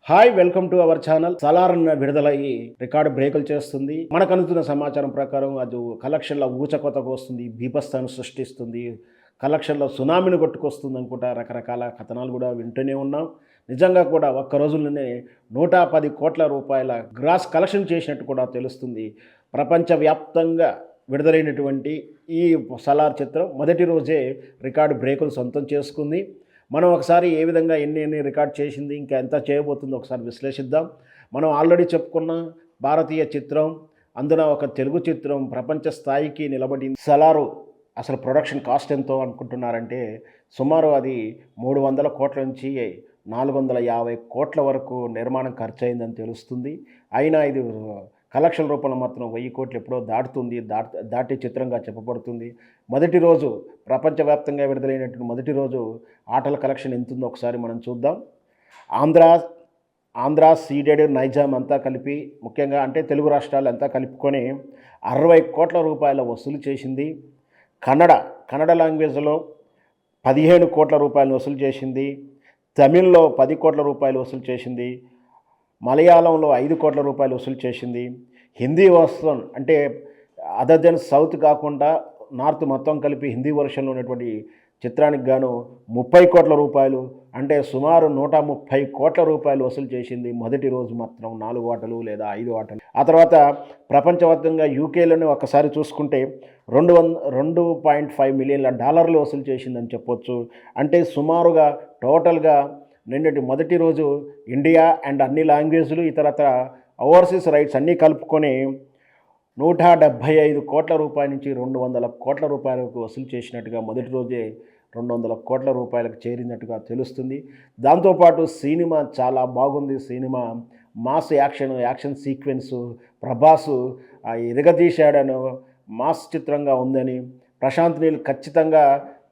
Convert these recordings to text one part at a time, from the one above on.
Hi welcome to our channel. Salaar విడుదలయ్యి record బ్రేకులు చేస్తుంది. మనకు అందుతున్న సమాచారం ప్రకారం అది కలెక్షన్ల ఊచకోతకు వస్తుంది, బీభత్సాన్ని సృష్టిస్తుంది, కలెక్షన్లో సునామీని కొట్టుకొస్తుంది అనుకుంటా రకరకాల కథనాలు కూడా వింటూనే ఉన్నాం. నిజంగా కూడా ఒక్క రోజుల్లోనే 110 కోట్ల రూపాయల గ్రాస్ కలెక్షన్ చేసినట్టు కూడా తెలుస్తుంది. ప్రపంచవ్యాప్తంగా విడుదలైనటువంటి ఈ సలార్ చిత్రం మొదటి రోజే రికార్డు బ్రేకులు సొంతం చేసుకుంది. మనం ఒకసారి ఏ విధంగా ఎన్ని రికార్డ్ చేసింది, ఇంకా ఎంత చేయబోతుందో ఒకసారి విశ్లేషిద్దాం. మనం ఆల్రెడీ చెప్పుకున్న భారతీయ చిత్రం, అందున ఒక తెలుగు చిత్రం ప్రపంచ స్థాయికి నిలబడింది. సలారు అసలు ప్రొడక్షన్ కాస్ట్ ఎంతో అనుకుంటున్నారంటే సుమారు అది 300 కోట్ల నుంచి 450 కోట్ల వరకు నిర్మాణం ఖర్చయిందని తెలుస్తుంది. అయినా ఇది కలెక్షన్ రూపంలో మాత్రం 1000 కోట్లు ఎప్పుడో దాటుతుంది, దాటి చిత్రంగా చెప్పబడుతుంది. మొదటి రోజు ప్రపంచవ్యాప్తంగా విడుదలైనటువంటి మొదటి రోజు ఆటల కలెక్షన్ ఎంతుందో ఒకసారి మనం చూద్దాం. ఆంధ్ర ఆంధ్ర సీడెడ్ నైజాం అంతా కలిపి, ముఖ్యంగా అంటే తెలుగు రాష్ట్రాలు అంతా కలుపుకొని 60 కోట్ల రూపాయల వసూలు చేసింది. కన్నడ లాంగ్వేజ్లో 15 కోట్ల రూపాయలు వసూలు చేసింది. తమిళ్లో 10 కోట్ల రూపాయలు వసూలు చేసింది. మలయాళంలో 5 కోట్ల రూపాయలు వసూలు చేసింది. హిందీ వర్షన్ అంటే అదర్ దెన్ సౌత్ కాకుండా నార్త్ మొత్తం కలిపి హిందీ వర్షన్లో ఉన్నటువంటి చిత్రానికి గాను 30 కోట్ల రూపాయలు, అంటే సుమారు 130 కోట్ల రూపాయలు వసూలు చేసింది. మొదటి రోజు మాత్రం 4 ఆటలు లేదా 5 ఆటలు. ఆ తర్వాత ప్రపంచవ్యాప్తంగా యూకేలోనే ఒకసారి చూసుకుంటే 2.5 మిలియన్ల డాలర్లు వసూలు చేసిందని చెప్పొచ్చు. అంటే సుమారుగా టోటల్గా నిన్నటి మొదటి రోజు ఇండియా అండ్ అన్ని లాంగ్వేజ్లు ఇతరత్ర ఓవర్సీస్ రైట్స్ అన్నీ కలుపుకొని 175 కోట్ల రూపాయల నుంచి 200 కోట్ల రూపాయలకు వసూలు చేసినట్టుగా మొదటి రోజే 200 కోట్ల రూపాయలకు చేరినట్టుగా తెలుస్తుంది. దాంతోపాటు సినిమా చాలా బాగుంది. Cinema mass action sequence Prabhas ఇరగదీశాడను మాస్ చిత్రంగా ఉందని, ప్రశాంత్ నీల్ ఖచ్చితంగా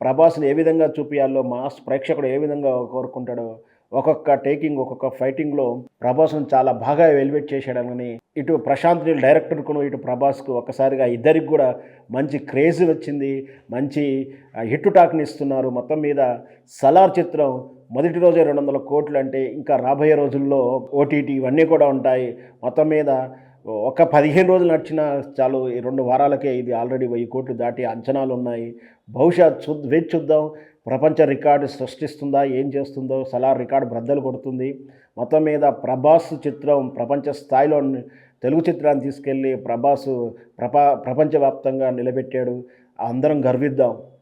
ప్రభాస్ని ఏ విధంగా చూపించాలో, మాస్ ప్రేక్షకుడు ఏ విధంగా కోరుకుంటాడో, ఒక్కొక్క టేకింగ్ ఒక్కొక్క ఫైటింగ్లో ప్రభాస్ను చాలా బాగా ఎలివేట్ చేశాడని ఇటు ప్రశాంత్ నీల్ డైరెక్టర్కును, ఇటు ప్రభాస్కు ఒక్కసారిగా ఇద్దరికి కూడా మంచి క్రేజ్ వచ్చింది, మంచి హిట్ టాక్ని ఇస్తున్నారు. మొత్తం మీద సలార్ చిత్రం మొదటి రోజే 200 కోట్లు అంటే ఇంకా రాబోయే రోజుల్లో ఓటీటీ ఇవన్నీ కూడా ఉంటాయి. మొత్తం మీద ఒక 15 రోజులు నడిచినా చాలు, ఈ 2 వారాలకే ఇది ఆల్రెడీ 1000 కోట్లు దాటి అంచనాలు ఉన్నాయి. బహుశా వేచి చూద్దాం, ప్రపంచ రికార్డు సృష్టిస్తుందా, ఏం చేస్తుందో. సలార్ రికార్డు బ్రద్దలు కొడుతుంది. మొత్తం మీద ప్రభాస్ చిత్రం ప్రపంచ స్థాయిలో తెలుగు చిత్రాన్ని తీసుకెళ్ళి ప్రభాస్ ప్రపంచవ్యాప్తంగా నిలబెట్టాడు. అందరం గర్విద్దాం.